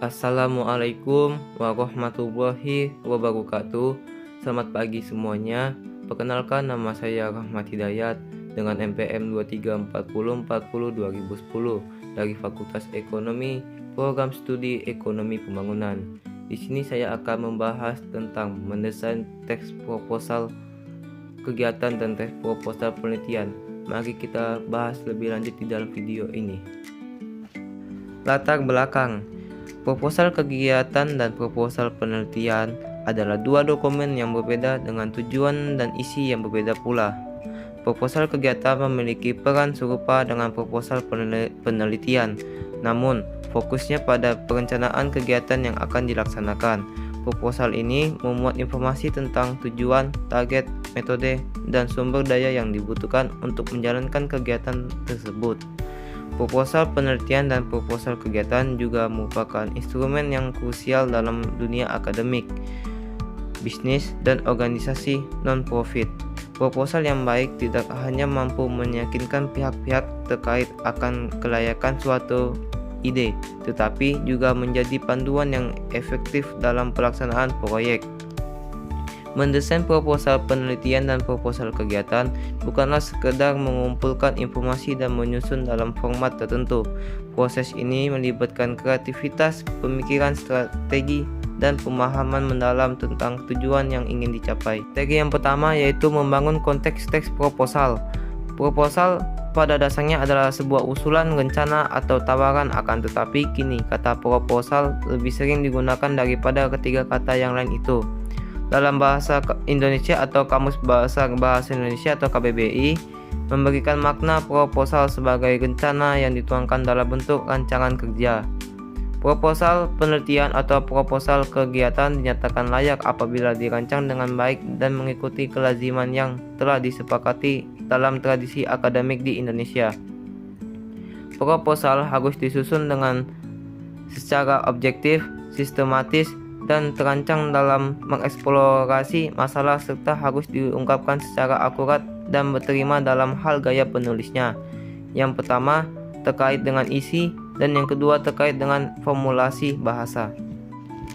Assalamualaikum warahmatullahi wabarakatuh. Selamat pagi semuanya. Perkenalkan, nama saya Rahmat Hidayat dengan NPM 2340402010 dari Fakultas Ekonomi, Program Studi Ekonomi Pembangunan. Di sini saya akan membahas tentang mendesain teks proposal kegiatan dan teks proposal penelitian. Mari kita bahas lebih lanjut di dalam video ini. Latar belakang. Proposal kegiatan dan proposal penelitian adalah dua dokumen yang berbeda dengan tujuan dan isi yang berbeda pula. Proposal kegiatan memiliki peran serupa dengan proposal penelitian, namun fokusnya pada perencanaan kegiatan yang akan dilaksanakan. Proposal ini memuat informasi tentang tujuan, target, metode, dan sumber daya yang dibutuhkan untuk menjalankan kegiatan tersebut. Proposal penelitian dan proposal kegiatan juga merupakan instrumen yang krusial dalam dunia akademik, bisnis, dan organisasi non-profit. Proposal yang baik tidak hanya mampu meyakinkan pihak-pihak terkait akan kelayakan suatu ide, tetapi juga menjadi panduan yang efektif dalam pelaksanaan proyek. Mendesain proposal penelitian dan proposal kegiatan bukanlah sekedar mengumpulkan informasi dan menyusun dalam format tertentu. Proses ini melibatkan kreativitas, pemikiran strategi, dan pemahaman mendalam tentang tujuan yang ingin dicapai. Strategi yang pertama yaitu membangun konteks teks proposal. Proposal pada dasarnya adalah sebuah usulan, rencana, atau tawaran, akan tetapi kini kata proposal lebih sering digunakan daripada ketiga kata yang lain itu. Dalam bahasa Indonesia atau Kamus Bahasa Indonesia atau KBBI memberikan makna proposal sebagai rencana yang dituangkan dalam bentuk rancangan kerja. Proposal penelitian atau proposal kegiatan dinyatakan layak apabila dirancang dengan baik dan mengikuti kelaziman yang telah disepakati dalam tradisi akademik di Indonesia. Proposal harus disusun dengan secara objektif, sistematis, dan terancang dalam mengeksplorasi masalah serta harus diungkapkan secara akurat dan berterima dalam hal gaya penulisnya. Yang pertama terkait dengan isi dan yang kedua terkait dengan formulasi bahasa.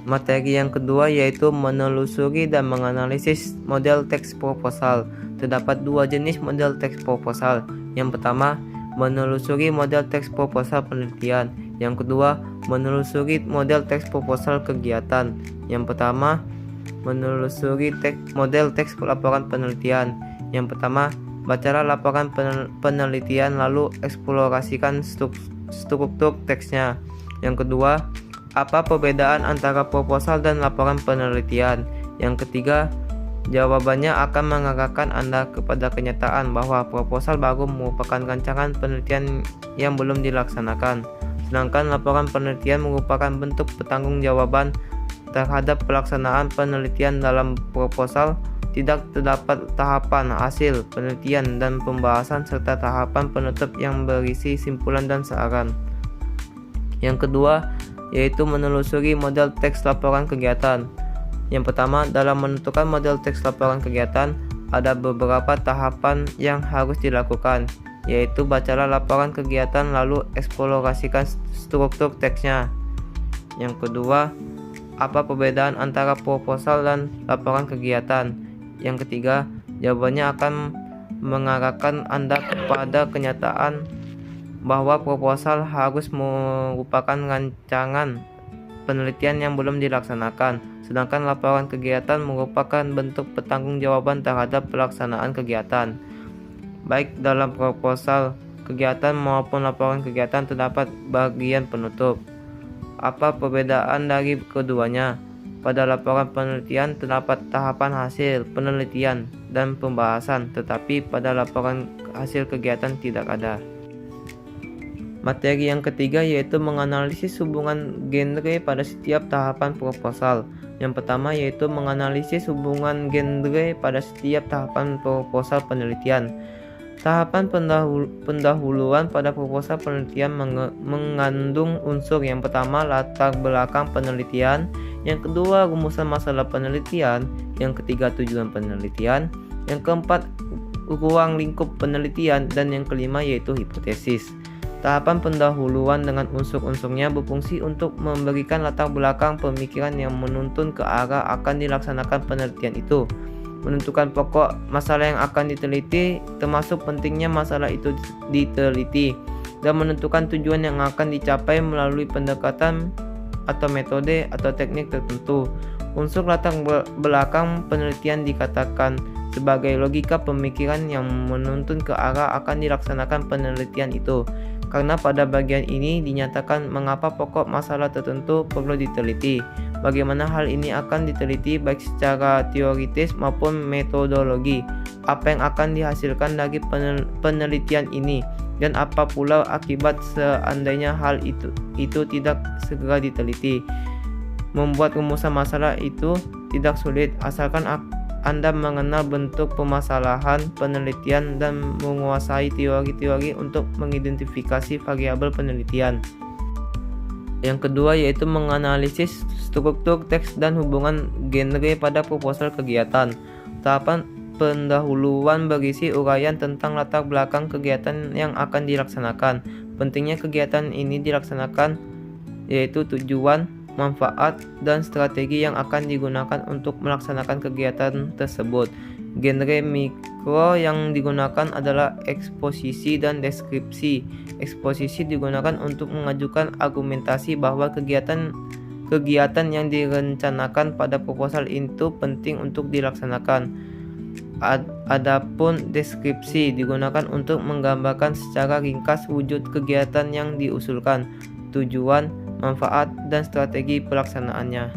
Materi yang kedua yaitu menelusuri dan menganalisis model teks proposal. Terdapat dua jenis model teks proposal. Yang pertama, menelusuri model teks proposal penelitian. Yang kedua, menelusuri model teks proposal kegiatan. Yang pertama, menelusuri model teks laporan penelitian. Yang pertama, bacalah laporan penelitian lalu eksplorasikan struktur teksnya. Yang kedua, apa perbedaan antara proposal dan laporan penelitian? Yang ketiga, jawabannya akan mengarahkan Anda kepada kenyataan bahwa proposal baru merupakan rancangan penelitian yang belum dilaksanakan. Sedangkan laporan penelitian merupakan bentuk pertanggungjawaban terhadap pelaksanaan penelitian. Dalam proposal tidak terdapat tahapan hasil penelitian dan pembahasan serta tahapan penutup yang berisi simpulan dan saran. Yang kedua yaitu menelusuri model teks laporan kegiatan. Yang pertama, dalam menentukan model teks laporan kegiatan ada beberapa tahapan yang harus dilakukan, yaitu bacalah laporan kegiatan lalu eksplorasikan struktur teksnya. Yang kedua, apa perbedaan antara proposal dan laporan kegiatan? Yang ketiga, jawabannya akan mengarahkan Anda kepada kenyataan bahwa proposal harus merupakan rancangan penelitian yang belum dilaksanakan, sedangkan laporan kegiatan merupakan bentuk pertanggungjawaban terhadap pelaksanaan kegiatan. Baik dalam proposal kegiatan maupun laporan kegiatan terdapat bagian penutup. Apa perbedaan dari keduanya? Pada laporan penelitian terdapat tahapan hasil penelitian dan pembahasan, tetapi pada laporan hasil kegiatan tidak ada. Materi yang ketiga yaitu menganalisis hubungan genre pada setiap tahapan proposal. Yang pertama yaitu menganalisis hubungan genre pada setiap tahapan proposal penelitian. Tahapan pendahuluan pada proposal penelitian mengandung unsur yang pertama latar belakang penelitian, yang kedua rumusan masalah penelitian, yang ketiga tujuan penelitian, yang keempat ruang lingkup penelitian, dan yang kelima yaitu hipotesis. Tahapan pendahuluan dengan unsur-unsurnya berfungsi untuk memberikan latar belakang pemikiran yang menuntun ke arah akan dilaksanakan penelitian itu. Menentukan pokok masalah yang akan diteliti, termasuk pentingnya masalah itu diteliti, dan menentukan tujuan yang akan dicapai melalui pendekatan atau metode atau teknik tertentu. Unsur latar belakang penelitian dikatakan sebagai logika pemikiran yang menuntun ke arah akan dilaksanakan penelitian itu. Karena pada bagian ini dinyatakan mengapa pokok masalah tertentu perlu diteliti, bagaimana hal ini akan diteliti baik secara teoritis maupun metodologi, apa yang akan dihasilkan dari penelitian ini, dan apa pula akibat seandainya hal itu tidak segera diteliti. Membuat rumusan masalah itu tidak sulit, asalkan Anda mengenal bentuk permasalahan penelitian dan menguasai teori-teori untuk mengidentifikasi variabel penelitian. Yang kedua yaitu menganalisis struktur teks dan hubungan genre pada proposal kegiatan. Tahapan pendahuluan berisi uraian tentang latar belakang kegiatan yang akan dilaksanakan. Pentingnya kegiatan ini dilaksanakan yaitu tujuan, manfaat, dan strategi yang akan digunakan untuk melaksanakan kegiatan tersebut. Genre mikro yang digunakan adalah eksposisi dan deskripsi. Eksposisi digunakan untuk mengajukan argumentasi bahwa kegiatan yang direncanakan pada proposal itu penting untuk dilaksanakan. Adapun deskripsi digunakan untuk menggambarkan secara ringkas wujud kegiatan yang diusulkan, tujuan, manfaat, dan strategi pelaksanaannya.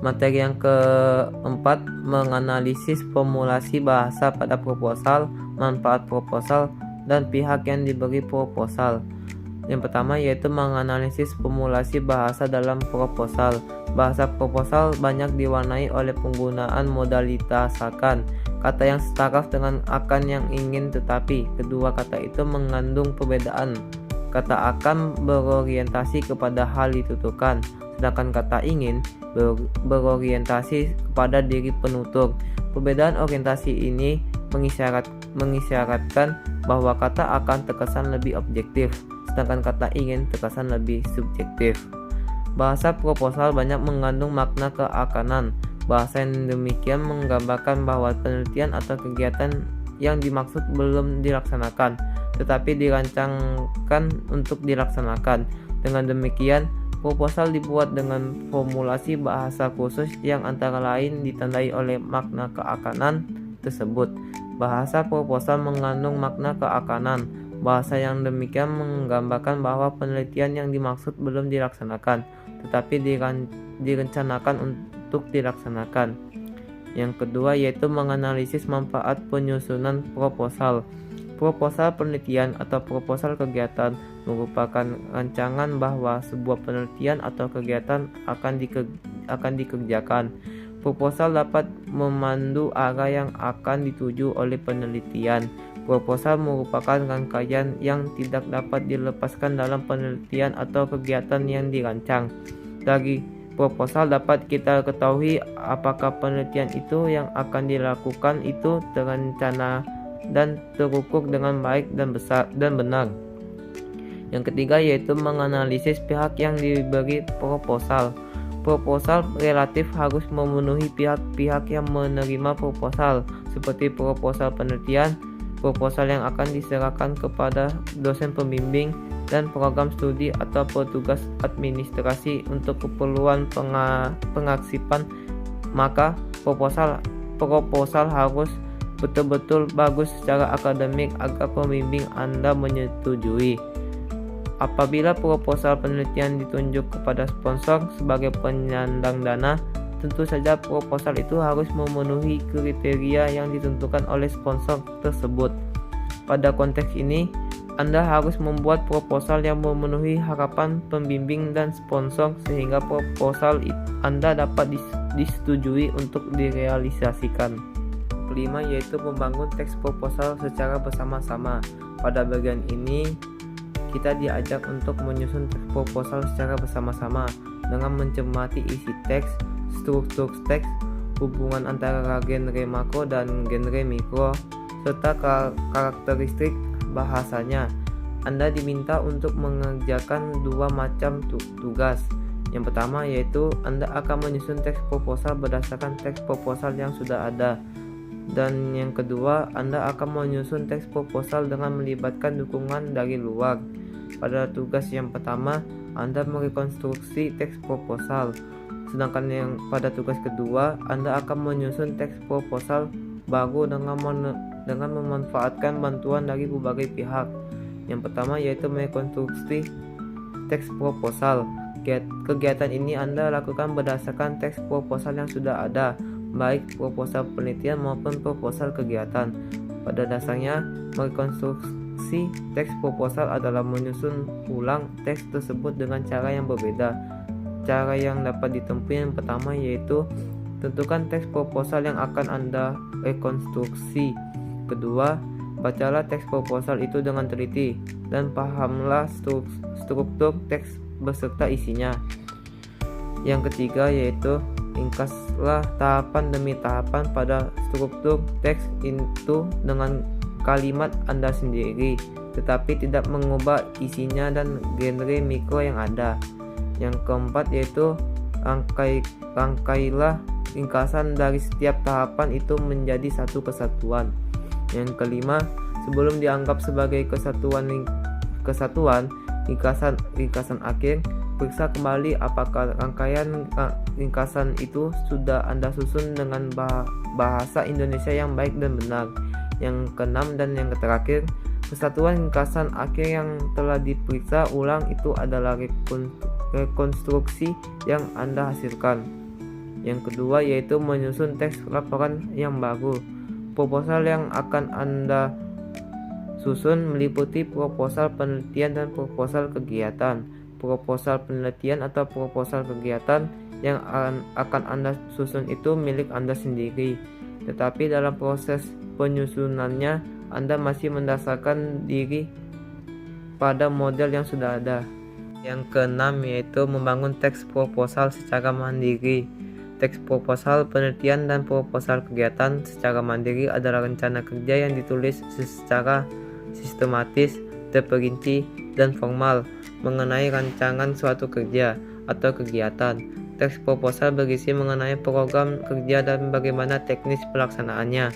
Materi yang keempat, menganalisis formulasi bahasa pada proposal, manfaat proposal, dan pihak yang diberi proposal. Yang pertama yaitu menganalisis formulasi bahasa dalam proposal. Bahasa proposal banyak diwarnai oleh penggunaan modalitas akan, kata yang setaraf dengan akan yang ingin, tetapi kedua kata itu mengandung perbedaan. Kata akan berorientasi kepada hal dituturkan, sedangkan kata ingin berorientasi kepada diri penutur. Perbedaan orientasi ini mengisyaratkan bahwa kata akan terkesan lebih objektif, sedangkan kata ingin terkesan lebih subjektif. Bahasa proposal banyak mengandung makna keakanan. Bahasa yang demikian menggambarkan bahwa penelitian atau kegiatan yang dimaksud belum dilaksanakan, tetapi dirancangkan untuk dilaksanakan. Dengan demikian, proposal dibuat dengan formulasi bahasa khusus yang antara lain ditandai oleh makna keakanan tersebut. Bahasa proposal mengandung makna keakanan. Bahasa yang demikian menggambarkan bahwa penelitian yang dimaksud belum dilaksanakan, tetapi direncanakan untuk dilaksanakan. Yang kedua yaitu menganalisis manfaat penyusunan proposal. Proposal penelitian atau proposal kegiatan merupakan rancangan bahwa sebuah penelitian atau kegiatan akan dikerjakan. Proposal dapat memandu arah yang akan dituju oleh penelitian. Proposal merupakan rangkaian yang tidak dapat dilepaskan dalam penelitian atau kegiatan yang dirancang. Dari proposal dapat kita ketahui apakah penelitian itu yang akan dilakukan itu terencana dan terukur dengan baik dan benar. Yang ketiga yaitu menganalisis pihak yang diberi proposal. Proposal relatif harus memenuhi pihak-pihak yang menerima proposal, seperti proposal penelitian, proposal yang akan diserahkan kepada dosen pembimbing, dan program studi atau petugas administrasi untuk keperluan pengarsipan. Maka proposal harus betul-betul bagus secara akademik agar pembimbing Anda menyetujui. Apabila proposal penelitian ditunjuk kepada sponsor sebagai penyandang dana, tentu saja proposal itu harus memenuhi kriteria yang ditentukan oleh sponsor tersebut. Pada konteks ini, Anda harus membuat proposal yang memenuhi harapan pembimbing dan sponsor sehingga proposal Anda dapat disetujui untuk direalisasikan. Kelima yaitu membangun teks proposal secara bersama-sama. Pada bagian ini, kita diajak untuk menyusun teks proposal secara bersama-sama dengan mencermati isi teks, struktur teks, hubungan antara genre makro dan genre mikro, serta karakteristik bahasanya. Anda diminta untuk mengerjakan dua macam tugas. Yang pertama yaitu Anda akan menyusun teks proposal berdasarkan teks proposal yang sudah ada. Dan yang kedua, Anda akan menyusun teks proposal dengan melibatkan dukungan dari luar. Pada tugas yang pertama, Anda merekonstruksi teks proposal. Sedangkan yang pada tugas kedua, Anda akan menyusun teks proposal baru dengan memanfaatkan bantuan dari berbagai pihak. Yang pertama yaitu merekonstruksi teks proposal. Kegiatan ini Anda lakukan berdasarkan teks proposal yang sudah ada, baik proposal penelitian maupun proposal kegiatan. Pada dasarnya, merekonstruksi teks proposal adalah menyusun ulang teks tersebut dengan cara yang berbeda. Cara yang dapat ditempuh yang pertama yaitu tentukan teks proposal yang akan Anda rekonstruksi. Kedua, bacalah teks proposal itu dengan teliti dan pahamlah struktur teks beserta isinya. Yang ketiga yaitu ringkaslah tahapan demi tahapan pada struktur teks itu dengan kalimat Anda sendiri, tetapi tidak mengubah isinya dan genre mikro yang ada. Yang keempat yaitu rangkailah ringkasan dari setiap tahapan itu menjadi satu kesatuan. Yang kelima, sebelum dianggap sebagai kesatuan ringkasan akhir, periksa kembali apakah rangkaian ringkasan itu sudah Anda susun dengan bahasa Indonesia yang baik dan benar. Yang keenam dan yang terakhir, kesatuan ringkasan akhir yang telah diperiksa ulang itu adalah rekonstruksi yang Anda hasilkan. Yang kedua yaitu menyusun teks laporan yang baru. Proposal yang akan Anda susun meliputi proposal penelitian dan proposal kegiatan. Proposal penelitian atau proposal kegiatan yang akan Anda susun itu milik Anda sendiri, tetapi dalam proses penyusunannya Anda masih mendasarkan diri pada model yang sudah ada. Yang keenam yaitu membangun teks proposal secara mandiri. Teks proposal penelitian dan proposal kegiatan secara mandiri adalah rencana kerja yang ditulis secara sistematis, terperinci, dan formal mengenai rancangan suatu kerja atau kegiatan. Teks proposal berisi mengenai program kerja dan bagaimana teknis pelaksanaannya.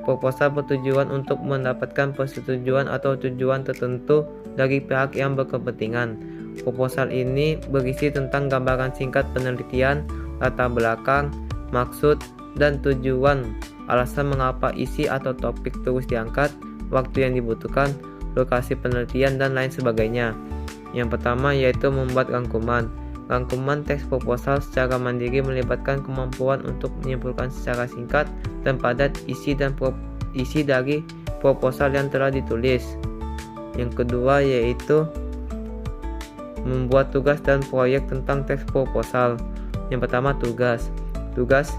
Proposal bertujuan untuk mendapatkan persetujuan atau tujuan tertentu dari pihak yang berkepentingan. Proposal ini berisi tentang gambaran singkat penelitian, latar belakang, maksud, dan tujuan, alasan mengapa isi atau topik terus diangkat, waktu yang dibutuhkan, lokasi penelitian, dan lain sebagainya. Yang pertama yaitu membuat rangkuman. Rangkuman teks proposal secara mandiri melibatkan kemampuan untuk menyimpulkan secara singkat dan padat isi dari proposal yang telah ditulis. Yang kedua yaitu membuat tugas dan proyek tentang teks proposal. Yang pertama tugas. Tugas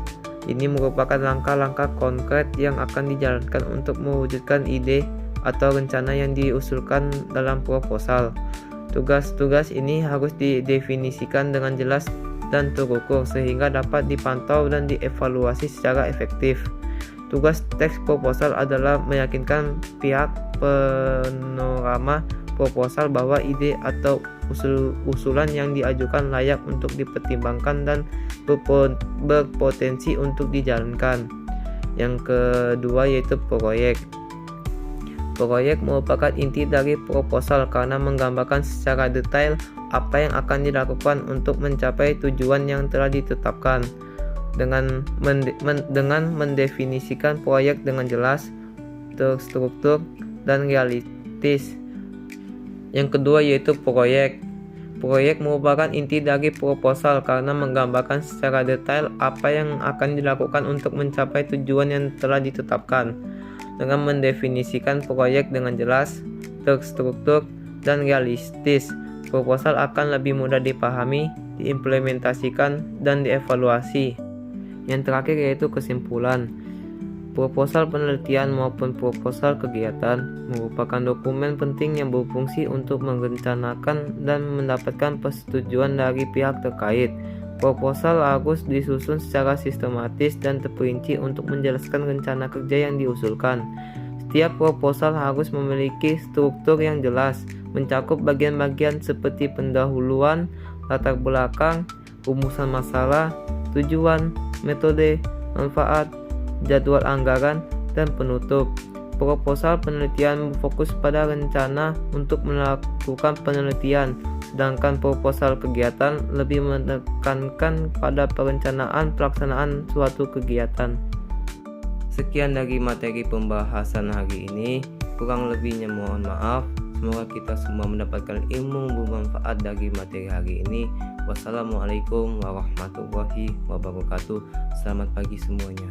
ini merupakan langkah-langkah konkret yang akan dijalankan untuk mewujudkan ide atau rencana yang diusulkan dalam proposal. Tugas-tugas ini harus didefinisikan dengan jelas dan terukur sehingga dapat dipantau dan dievaluasi secara efektif. Tugas teks proposal adalah meyakinkan pihak penerima proposal bahwa ide atau usulan yang diajukan layak untuk dipertimbangkan dan berpotensi untuk dijalankan. Yang kedua yaitu proyek. Proyek merupakan inti dari proposal karena menggambarkan secara detail apa yang akan dilakukan untuk mencapai tujuan yang telah ditetapkan. Dengan mendefinisikan proyek dengan jelas, terstruktur, dan realistis. Yang kedua yaitu proyek. Proyek merupakan inti dari proposal karena menggambarkan secara detail apa yang akan dilakukan untuk mencapai tujuan yang telah ditetapkan. Dengan mendefinisikan proyek dengan jelas, terstruktur, dan realistis, proposal akan lebih mudah dipahami, diimplementasikan, dan dievaluasi. Yang terakhir yaitu kesimpulan. Proposal penelitian maupun proposal kegiatan merupakan dokumen penting yang berfungsi untuk merencanakan dan mendapatkan persetujuan dari pihak terkait. Proposal harus disusun secara sistematis dan terperinci untuk menjelaskan rencana kerja yang diusulkan. Setiap proposal harus memiliki struktur yang jelas, mencakup bagian-bagian seperti pendahuluan, latar belakang, rumusan masalah, tujuan, metode, manfaat, jadwal anggaran, dan penutup. Proposal penelitian berfokus pada rencana untuk melakukan penelitian, sedangkan proposal kegiatan lebih menekankan pada perencanaan pelaksanaan suatu kegiatan. Sekian dari materi pembahasan hari ini, kurang lebihnya mohon maaf. Semoga kita semua mendapatkan ilmu bermanfaat dari materi hari ini. Wassalamualaikum warahmatullahi wabarakatuh. Selamat pagi semuanya.